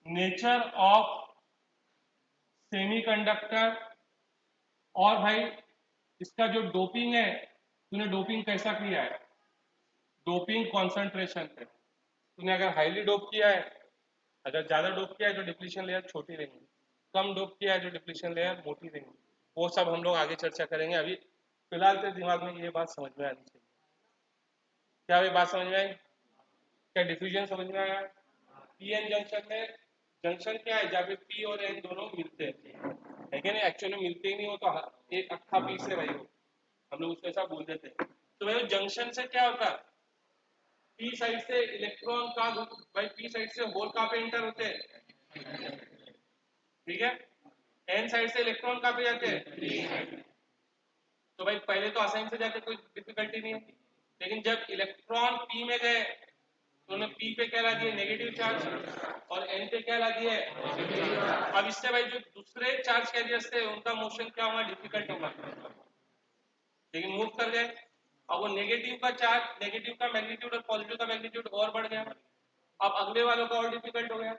नेचर ऑफ सेमीकंडक्टर और भाई इसका जो डोपिंग है, तूने डोपिंग कैसा किया है? डोपिंग कॉन्सेंट्रेशन पे। तूने अगर हाईली डोप किया है, अगर ज्यादा डोप किया है तो डिप्लीशन लेयर छोटी रहेगी, कम डोप किया है तो डिप्लीशन लेयर मोटी रहेगी। वो सब हम लोग आगे चर्चा करेंगे, अभी फिलहाल तेरे दिमाग में ये बात समझ में आनी चाहिए। क्या ये बात समझ में आई? क्या डिफ्यूजन समझ में आया? पी एन जंक्शन में, जंक्शन क्या है? जहाँ पे पी और एन दोनों मिलते हैं, लेकिन एक्चुअली मिलते ही नहीं, हो तो एक अक्खा पीस है भाई, वो हम लोग उसको ऐसा बोल देते हैं। तो भाई जंक्शन से क्या होता है? पी साइड से इलेक्ट्रॉन का भाई पी साइड से होल कहाँ पे एंटर होते हैं? ठीक है, एन साइड से इलेक्ट्रॉन कहाँ पे जाते हैं, तो भाई पहले तो आसानी से जाते, कोई डिफिकल्टी नहीं है। लेकिन जब इलेक्ट्रॉन पी में गए तो उन्हें पी पे क्या ला दिए, नेगेटिव चार्ज, और एन पे क्या ला दिए। अब इससे भाई जो दूसरे चार्ज कैरियर्स थे उनका मोशन क्या होगा, डिफिकल्ट होगा, लेकिन मूव कर गए। अब वो नेगेटिव का चार्ज, नेगेटिव का मैग्नीट्यूड और पॉजिटिव का मैग्नीट्यूड और बढ़ गया, अब अगले वालों का और डिफिकल्ट हो गया।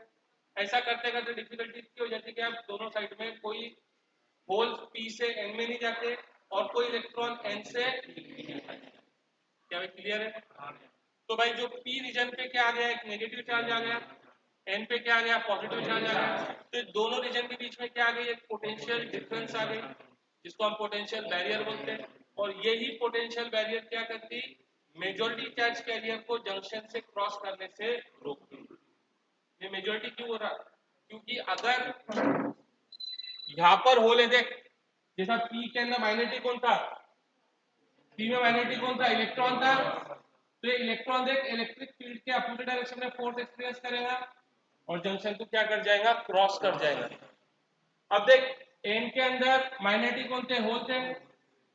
ऐसा करते करते डिफिकल्टी इतनी हो जाती है कि आप दोनों साइड में कोई होल पी से एन में नहीं जाते और कोई इलेक्ट्रॉन एन से, क्या भाई क्लियर है। तो भाई जो पी रीजन पे क्या आ गया, एक नेगेटिव चार्ज आ गया, एन पे क्या आ गया, पॉजिटिव चार्ज आ गया, तो दोनों रीजन के बीच में क्या आ गई, एक पोटेंशियल डिफरेंस आ गई, जिसको हम पोटेंशियल बैरियर बोलते हैं। और यही पोटेंशियल बैरियर क्या करती, मेजॉरिटी चार्ज कैरियर को जंक्शन से क्रॉस करने से रोकती। ये मेजॉरिटी क्यों हो रहा, क्योंकि अगर यहां पर होल है, देख जैसा पी के अंदर माइनॉरिटी कौन था, पी में माइनॉरिटी कौन था, इलेक्ट्रॉन था, तो ये इलेक्ट्रॉन देख इलेक्ट्रिक फील्ड के अपोजिट डायरेक्शन में फोर्स एक्सपीरियंस करेगा और जंक्शन को क्या कर जाएगा, क्रॉस कर जाएगा। अब देख एन के अंदर माइनॉरिटी कौन थे, होल थे,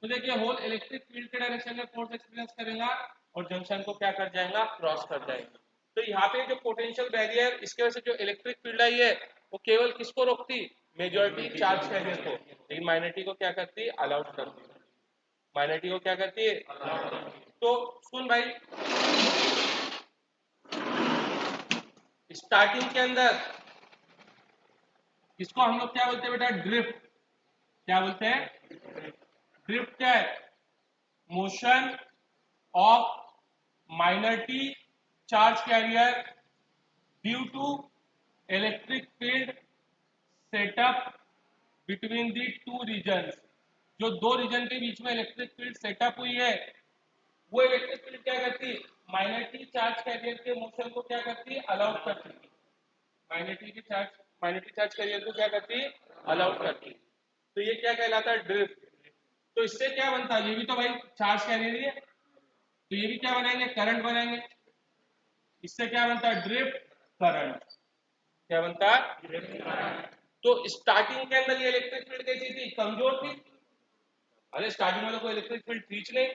तो देखिए होल इलेक्ट्रिक फील्ड के डायरेक्शन में फोर्स एक्सपीरियंस करेगा और जंक्शन को क्या कर जाएगा, क्रॉस कर जाएगा। तो यहाँ पे जो पोटेंशियल बैरियर, इसके वजह से जो इलेक्ट्रिक फील्ड आई है वो केवल किसको रोकती, मेजॉरिटी चार्ज कैरियर को, लेकिन माइनॉरिटी को क्या करती, अलाउड करती, माइनॉरिटी को क्या करती है। तो सुन भाई, स्टार्टिंग के अंदर इसको हम लोग क्या बोलते हैं बेटा, ड्रिफ्ट, क्या बोलते हैं, ड्रिफ्ट क्या है, motion of minority charge carrier due to electric field setup between the two regions. जो दो रीजन के बीच में इलेक्ट्रिक फील्ड सेटअप हुई है, वो इलेक्ट्रिक फील्ड क्या करती, माइनॉरिटी चार्ज कैरियर के मोशन को क्या करती, अलाउड करती, माइनॉरिटी चार्ज कैरियर को क्या करती, अलाउड करती। तो ये क्या कहलाता है, ड्रिफ्ट। तो इससे क्या बनता है, ये भी तो भाई चार्ज कैरियर ही है, तो ये भी क्या बनाएंगे, करंट बनाएंगे। इससे क्या बनता है, ड्रिफ्ट करंट, क्या बनता है। तो स्टार्टिंग के अंदर ये इलेक्ट्रिक फील्ड कैसी थी, कमजोर थी, अरे स्टार्टिंग में तो कोई इलेक्ट्रिक फील्ड खींच नहीं,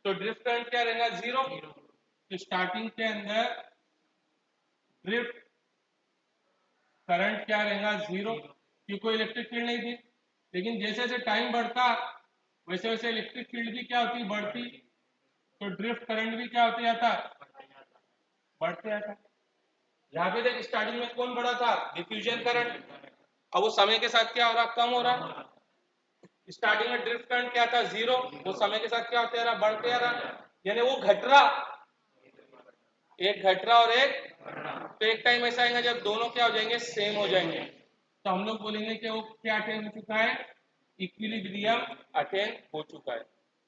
तो ड्रिफ्ट करंट क्या रहेगा, जीरो। तो स्टार्टिंग के अंदर ड्रिफ्ट करंट क्या रहेगा, जीरो, क्योंकि कोई इलेक्ट्रिक फील्ड नहीं थी। लेकिन जैसे जैसे टाइम बढ़ता वैसे वैसे इलेक्ट्रिक फील्ड भी क्या होती, बढ़ती, तो ड्रिफ्ट करंट भी क्या होते जाता, बढ़ते जाता। यहाँ पे देख स्टार्टिंग में कौन बढ़ा था, डिफ्यूजन करंट, अब वो समय के साथ क्या हो रहा, कम हो रहा। स्टार्टिंग में ड्रिफ्ट करंट क्या था, जीरो, वो समय के साथ क्या होते जा रहा, बढ़ते आ रहा, यानी वो घट रहा, एक घट रहा और एक, तो एक टाइम ऐसा आएगा जब दोनों क्या हो जाएंगे, सेम हो जाएंगे, तो हम लोग बोलेंगे कि वो क्या अटेन हो चुका है, इक्विलिब्रियम अटेन हो चुका है।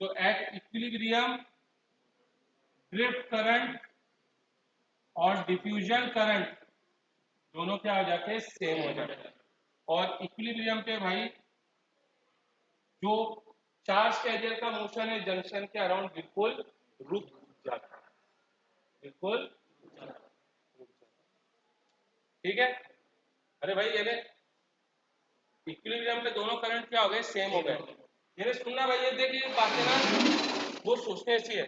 तो एट इक्विलिब्रियम ड्रिफ्ट करंट और डिफ्यूजन करंट दोनों क्या हो जाते हैं, सेम हो जाते हैं। और इक्विलिब्रियम पे भाई जो चार्ज कैरियर का मोशन है जंक्शन के अराउंड बिल्कुल रुक जाता है, बिल्कुल रुक जाता है। ठीक है, अरे भाई ये इक्विलिब्रियम पे दोनों करंट क्या हो गए, सेम हो गए। ये सुनना भाई, ये देख ये बातें ना वो सोचने सी है।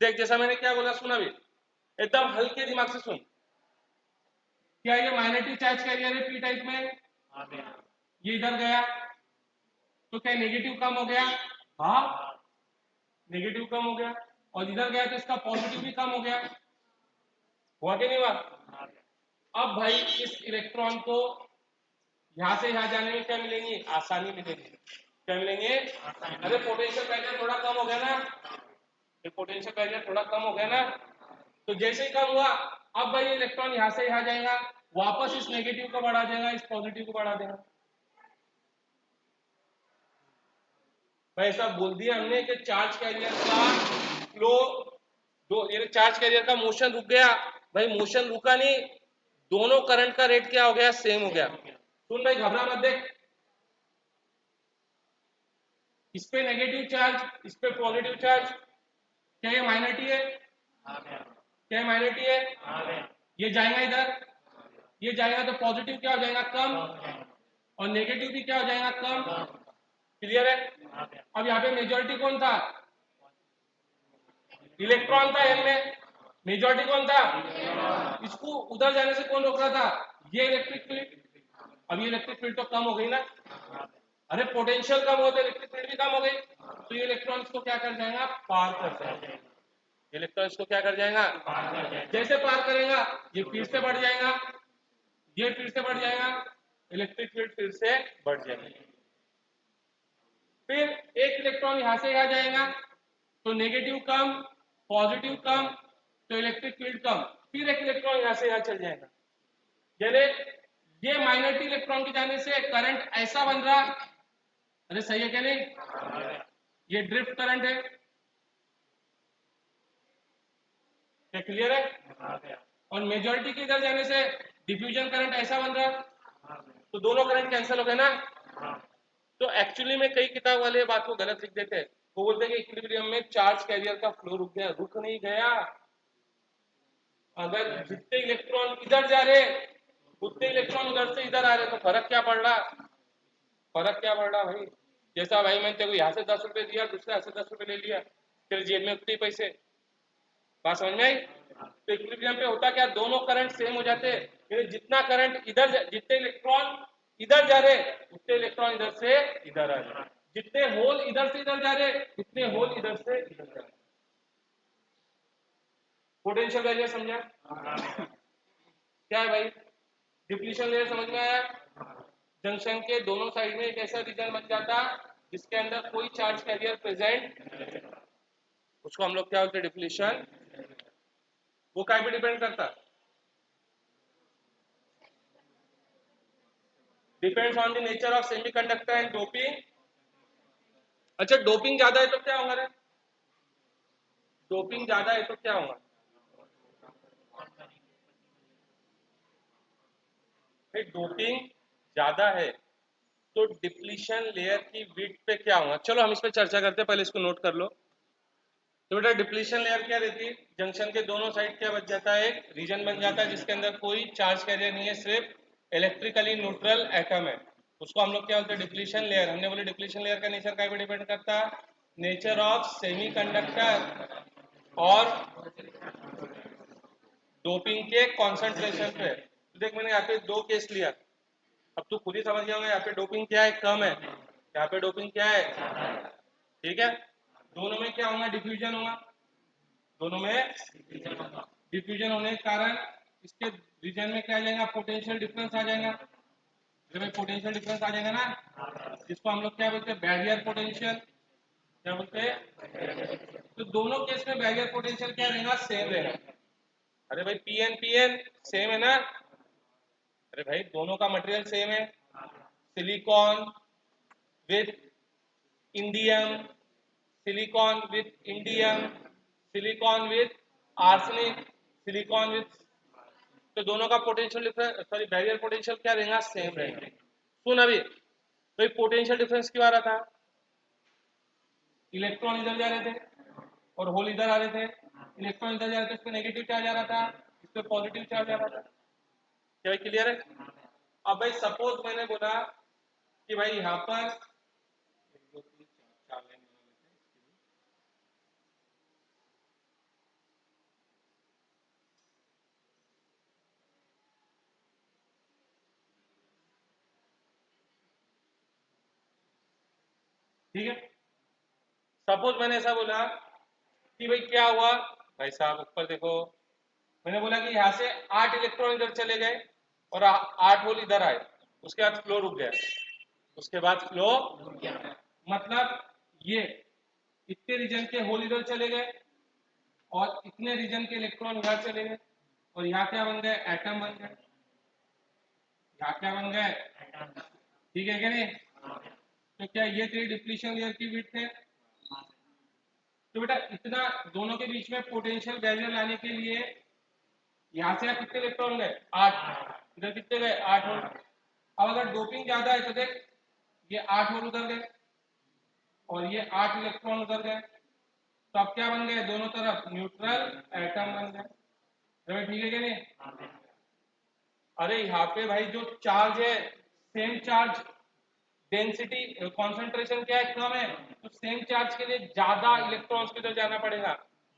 देख जैसा मैंने क्या बोला, सुना भी एकदम हल्के दिमाग से सुन। क्या ये माइनॉरिटी चार्ज कैरियर है पी टाइप में, ये इधर गया तो क्या नेगेटिव कम हो गया, हाँ नेगेटिव कम हो गया, और इधर गया तो इसका पॉजिटिव भी कम हो गया, हुआ कि नहीं हुआ। अब भाई इस इलेक्ट्रॉन को यहां से यहां जाने में क्या मिलेंगी, आसानी मिलेगी, क्या मिलेंगे, अरे पोटेंशियल बैरियर थोड़ा कम हो गया ना, ये पोटेंशियल बैरियर थोड़ा कम हो गया ना, तो जैसे ही कम हुआ अब भाई इलेक्ट्रॉन यहां से यहां जाएगा, वापस इस नेगेटिव को बढ़ा देगा, इस पॉजिटिव को बढ़ा देगा। भाई ऐसा बोल दिया हमने कि चार्ज कैरियर का फ्लो, दो ये चार्ज कैरियर का मोशन रुक गया, भाई मोशन रुका नहीं, दोनों करंट का रेट क्या हो गया, सेम हो गया। सुन भाई घबरा मत, देख इस पे नेगेटिव चार्ज, इस पे पॉजिटिव चार्ज, क्या ये माइनॉरिटी है, क्या ये माइनॉरिटी है, ये जाएगा इधर, ये जाएगा तो पॉजिटिव क्या हो जाएगा, कम, और नेगेटिव भी क्या हो जाएगा, कम। क्लियर है? अब यहाँ पे मेजॉरिटी कौन था, इलेक्ट्रॉन था एन में, मेजॉरिटी कौन था, इसको उधर जाने से कौन रोक रहा था, ये इलेक्ट्रिक फील्ड। अब ये इलेक्ट्रिक फील्ड तो कम हो गई ना, अरे पोटेंशियल कम हो तो इलेक्ट्रिक फील्ड भी कम हो गई, तो ये इलेक्ट्रॉन इसको क्या कर जाएगा, पार कर जाएगा। इलेक्ट्रॉन इसको क्या कर जाएगा, जैसे पार करेगा ये फिर से बढ़ जाएगा, ये फिर से बढ़ जाएगा, इलेक्ट्रिक फील्ड फिर से बढ़ जाएगी। फिर एक इलेक्ट्रॉन यहां से आ जाएगा तो नेगेटिव कम, पॉजिटिव कम, तो इलेक्ट्रिक फील्ड कम, फिर एक इलेक्ट्रॉन यहां से यहां चल जाएगा। यानी ये माइनॉरिटी इलेक्ट्रॉन के जाने से करंट ऐसा बन रहा, अरे सही है क्या नहीं, ये ड्रिफ्ट करंट है, क्या क्लियर है? और मेजॉरिटी के इधर जाने से डिफ्यूजन करंट ऐसा बन रहा, तो दोनों करंट कैंसिल हो गए ना। तो एक्चुअली में कई किताब वाले बात को गलत लिख देते हैं, वो बोलते हैं कि इक्विलिब्रियम में चार्ज कैरियर का फ्लो रुक गया, रुक नहीं गया। अगर जितने इलेक्ट्रॉन इधर जा रहे उतने इलेक्ट्रॉन उधर से इधर आ रहे, तो फर्क क्या पड़ रहा, फर्क क्या पड़ रहा भाई। जैसा भाई मैंने तेरे को यहाँ से 10 रुपए दिया, दूसरे यहाँ से 10 रुपए ले लिया, फिर जेब में उतने पैसे, बात समझ में आई। तो इक्विलिब्रियम पे होता क्या, दोनों करंट सेम हो जाते हैं, जितना करंट इधर, जितने इलेक्ट्रॉन इधर जा रहे उतने इलेक्ट्रॉन इधर से इधर आ रहे, जितने होल इधर से इधर जा रहे उतने होल इधर से इधर जा रहे। पोटेंशियल वैल्यू समझा क्या है भाई, डिप्लीशन लेयर समझ में आया। जंक्शन के दोनों साइड में एक ऐसा रीजन बन जाता जिसके अंदर कोई चार्ज कैरियर प्रेजेंट, उसको हम लोग क्या बोलते हैं, डिप्लीशन। वो काय पे डिपेंड करता, depends on the nature of semiconductor and doping. अच्छा डोपिंग ज्यादा है तो क्या होगा रे, डोपिंग ज्यादा है तो क्या होगा, डोपिंग ज्यादा है तो डिप्लीशन लेयर की विड्थ पे क्या होगा। चलो हम इस पे चर्चा करते हैं, पहले इसको नोट कर लो। तो बेटा डिप्लीशन लेयर क्या रहती है, जंक्शन के दोनों साइड क्या बच जाता है, एक रीजन बन जाता है जिसके अंदर कोई चार्ज कैरियर नहीं है, सिर्फ इलेक्ट्रिकली न्यूट्रल एटम है, उसको हम लोग क्या बोलते हैं, डिप्लीशन लेयर। हमने बोले डिप्लीशन लेयर का नेचर क्या पे डिपेंड करता, नेचर ऑफ सेमीकंडक्टर और डोपिंग के कॉन्सेंट्रेशन पे। तो देख मैंने यहाँ पे दो केस लिया, अब तू खुद ही समझ गया होगा यहाँ पे डोपिंग क्या है, कम है, यहाँ पे डोपिंग क्या है, ठीक है। दोनों में क्या होगा, डिफ्यूजन होगा, दोनों में डिफ्यूजन होने के कारण इसके रीजन में क्या आ जाएगा, पोटेंशियल डिफरेंस आ जाएगा। जब पोटेंशियल डिफरेंस आ जाएगा ना, जिसको हम लोग क्या बोलते हैं, बैरियर पोटेंशियल, क्या बोलते हैं। तो दोनों केस में बैरियर पोटेंशियल क्या रहेगा, सेम रहेगा। अरे भाई पी एन सेम है ना, अरे भाई दोनों का मटेरियल सेम है, silicon with indium, silicon with indium, silicon with arsenic, silicon with, तो दोनों का potential difference, sorry barrier potential क्या रहेगा, सेम रहेगा। सुन अभी भाई पोटेंशियल डिफरेंस क्यों आ रहा था, इलेक्ट्रॉन इधर जा रहे थे और होल इधर आ रहे थे, इलेक्ट्रॉन इधर जा रहे थे, इस पे नेगेटिव चार्ज आ रहा था, इस पे पॉजिटिव चार्ज आ रहा था, क्या भाई क्लियर है। अब भाई सपोज मैंने बोला कि भाई यहाँ पर ठीक है, सपोज मैंने ऐसा बोला कि भाई क्या हुआ, भाई साहब ऊपर देखो, मैंने बोला कि यहाँ से 8 इलेक्ट्रॉन इधर चले गए और 8 होल इधर आए, उसके बाद फ्लो रुक गया, उसके बाद फ्लो, मतलब ये इतने रीजन के होल इधर चले गए और इतने रीजन के इलेक्ट्रॉन इधर चले गए, और यहाँ क्या बन गए, एटम बन गए, यहाँ क्या बन गए, ठीक है क्या नहीं। तो क्या ये तेरी डिप्लीशन लेयर की विड्थ है। तो बेटा इतना दोनों के बीच में पोटेंशियल बैरियर लाने के लिए यहाँ से कितने इलेक्ट्रॉन गए, 8, इधर कितने गए, 8 होल। अब अगर डोपिंग ज्यादा है तो देख ये 8 होल उधर गए और ये 8 इलेक्ट्रॉन उधर गए, तो अब क्या बन गए, दोनों तरफ न्यूट्रल एटम बन गए, ठीक है क्या नहीं। अरे यहाँ पे भाई जो चार्ज है सेम चार्ज डेंसिटी कॉन्सेंट्रेशन क्या है, कम है, तो सेम चार्ज के लिए ज्यादा इलेक्ट्रॉन्स की तरफ जाना पड़ेगा,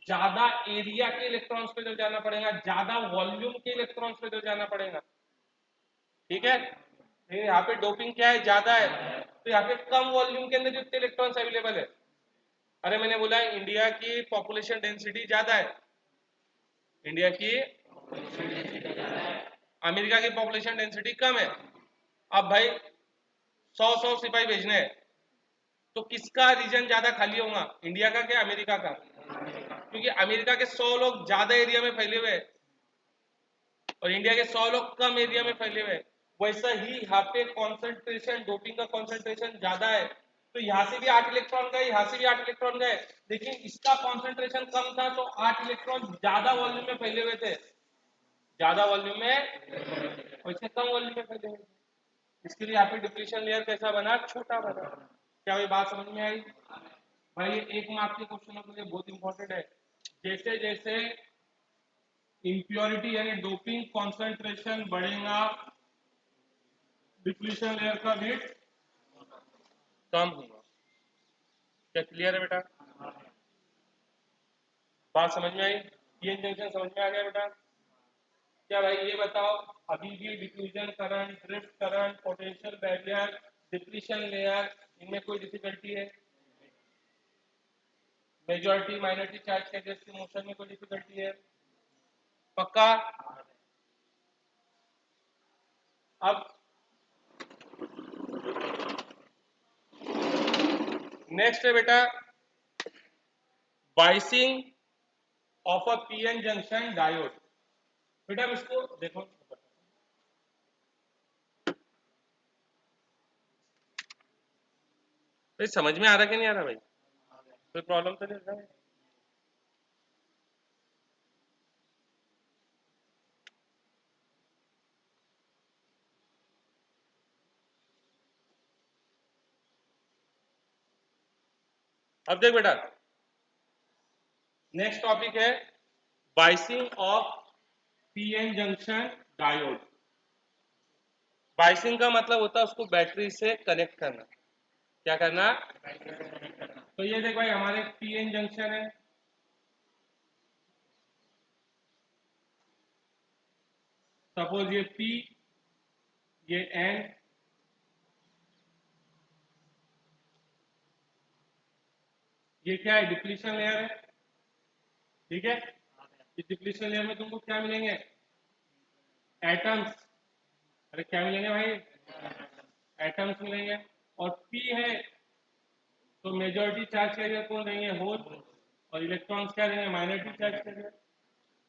ज्यादा एरिया के इलेक्ट्रॉन्स की तरफ जाना पड़ेगा, ज्यादा वॉल्यूम के इलेक्ट्रॉन्स की तरफ जाना पड़ेगा। ठीक है, यहाँ पे डोपिंग क्या है, ज्यादा है, तो यहाँ पे कम वॉल्यूम के अंदर जितने इलेक्ट्रॉन्स अवेलेबल है। अरे मैंने बोला इंडिया की पॉपुलेशन डेंसिटी ज्यादा है, इंडिया की, अमेरिका की पॉपुलेशन डेंसिटी कम है। अब भाई 100 सिपाही भेजने हैं, तो किसका रीजन ज्यादा खाली होगा, इंडिया का क्या अमेरिका का? क्योंकि अमेरिका के 100 लोग ज्यादा एरिया में फैले हुए हैं और इंडिया के 100 लोग कम एरिया में फैले हुए हैं। वैसा ही यहाँ पे कॉन्सेंट्रेशन, डोपिंग का कॉन्सेंट्रेशन ज्यादा है, तो यहाँ से भी 8 इलेक्ट्रॉन गए, यहाँ से भी 8 इलेक्ट्रॉन गए, लेकिन इसका कॉन्सेंट्रेशन कम था तो 8 इलेक्ट्रॉन ज्यादा वॉल्यूम में फैले हुए थे, ज्यादा वॉल्यूम में, और इससे कम वॉल्यूम में फैले हुए थे। इसके लिए यहाँ पे डिप्लीशन लेयर कैसा बना, छोटा बना। क्या ये बात समझ में आई भाई? ये 1 मार्क के क्वेश्चनों के लिए बहुत इंपॉर्टेंट है। जैसे जैसे इंप्योरिटी यानी डोपिंग कॉन्सेंट्रेशन बढ़ेगा, डिप्लीशन लेयर का वेट कम होगा। क्या क्लियर है बेटा? बात समझ में आई? पीएन जंक्शन समझ में आ गया बेटा? क्या भाई ये बताओ, अभी भी diffusion current, drift current, potential barrier, depletion layer, इनमें कोई डिफिकल्टी है? मेजॉरिटी माइनॉरिटी चार्ज के अगेंस्ट मोशन में कोई डिफिकल्टी है? पक्का? अब नेक्स्ट है बेटा biasing of a PN junction diode. बेटा इसको देखो, भाई समझ में आ रहा कि नहीं आ रहा भाई? कोई प्रॉब्लम तो नहीं है? अब देख बेटा, नेक्स्ट टॉपिक है biasing of PN junction diode. Biasing का मतलब होता है उसको बैटरी से कनेक्ट करना। क्या करना? तो ये देख भाई, हमारे पीएन जंक्शन है, सपोज ये पी, ये एन, ये क्या है, डिप्लीशन लेयर है। ठीक है, इस डिप्लीशन लेयर में तुमको क्या मिलेंगे, एटम्स। अरे क्या मिलेंगे भाई, एटम्स मिलेंगे। और पी है तो मेजॉरिटी चार्ज कैरियर कौन रहेंगे, होल, और इलेक्ट्रॉन्स क्या रहेंगे, माइनॉरिटी चार्ज कैरियर।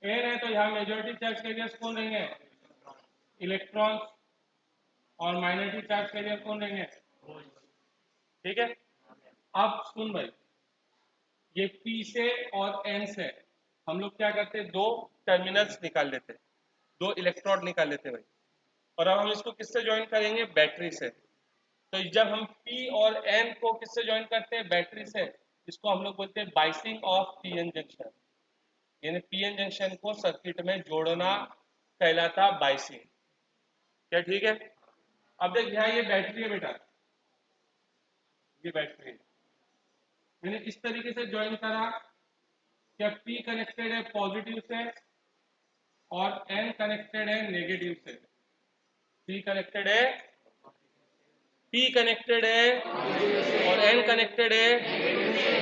एन है तो यहाँ मेजॉरिटी चार्ज कैरियर्स कौन रहेंगे, इलेक्ट्रॉन्स, और माइनॉरिटी चार्ज कैरियर कौन रहेंगे। ठीक है, अब सुन भाई, ये पी से और एन से हम लोग क्या करते हैं, दो टर्मिनल्स निकाल लेते हैं, दो इलेक्ट्रोड निकाल लेते हैं भाई, और अब हम इसको किससे ज्वाइन करेंगे, बैटरी से। तो जब हम पी और एन को किससे ज्वाइन करते हैं, बैटरी से, इसको हम लोग बोलते हैं बाइसिंग ऑफ पीएन जंक्शन, यानी पीएन जंक्शन को सर्किट में जोड़ना कहलाता बाइसिंग। क्या ठीक है? अब देख यहाँ ये बैटरी है बेटा, ये बैटरी है, मैंने इस तरीके से ज्वाइन करा, क्या पी कनेक्टेड है पॉजिटिव से और एन कनेक्टेड है नेगेटिव से। पी कनेक्टेड है, पी कनेक्टेड है और एन कनेक्टेड है,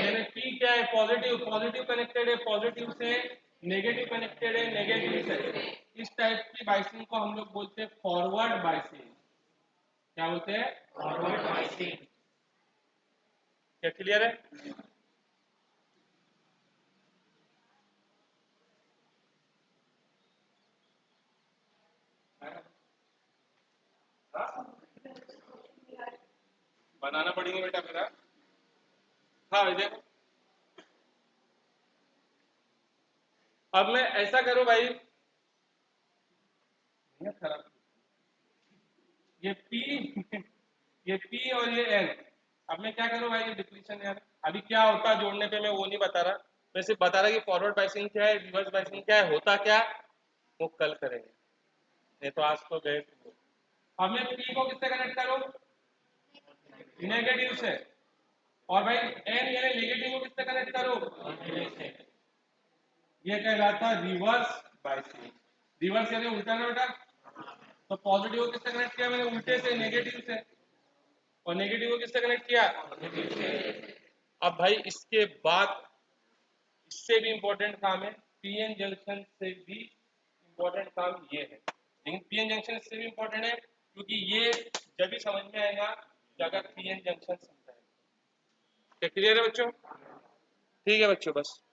यानी पी क्या है, पॉजिटिव, पॉजिटिव कनेक्टेड है पॉजिटिव से, नेगेटिव कनेक्टेड है नेगेटिव से। इस टाइप की बाइसिंग को हम लोग बोलते हैं फॉरवर्ड बाइसिंग। क्या बोलते हैं, फॉरवर्ड बाइसिंग। क्या क्लियर है? बनाना पड़ेगा बेटा मेरा। हाँ देखो, अब मैं ऐसा करूं भाई, खराब, ये पी ये पी और ये एन, अब मैं क्या करूं भाई, ये डिप्लीशन यार, अभी क्या होता है जोड़ने पे मैं वो नहीं बता रहा, मैं सिर्फ बता रहा कि फॉरवर्ड बाइसिंग क्या है, रिवर्स बाइसिंग क्या है, होता क्या, वो कल करेंगे, नहीं तो आज तो गए थे। अब मैं पी को किससे कनेक्ट करूं? नेगेटिव से। और भाई एन यानी नेगेटिव को किससे कनेक्ट करूं? ये कहलाता है रिवर्स बायसिंग। रिवर्स यानी उल्टा ना बेटा। तो पॉजिटिव को किससे कनेक्ट किया मैंने? उल्टे से, नेगेटिव से। और नेगेटिव को किससे कनेक्ट किया? अब भाई इसके बाद इससे भी इंपॉर्टेंट काम है, पीएन जंक्शन से भी इंपॉर्टेंट काम ये है। लेकिन पीएन जंक्शन इससे भी इंपॉर्टेंट है क्योंकि ये जब भी समझ में आएगा कि अगर पीएन जंक्शन समझाएगा। क्या क्लियर है बच्चों? ठीक है बच्चों, बस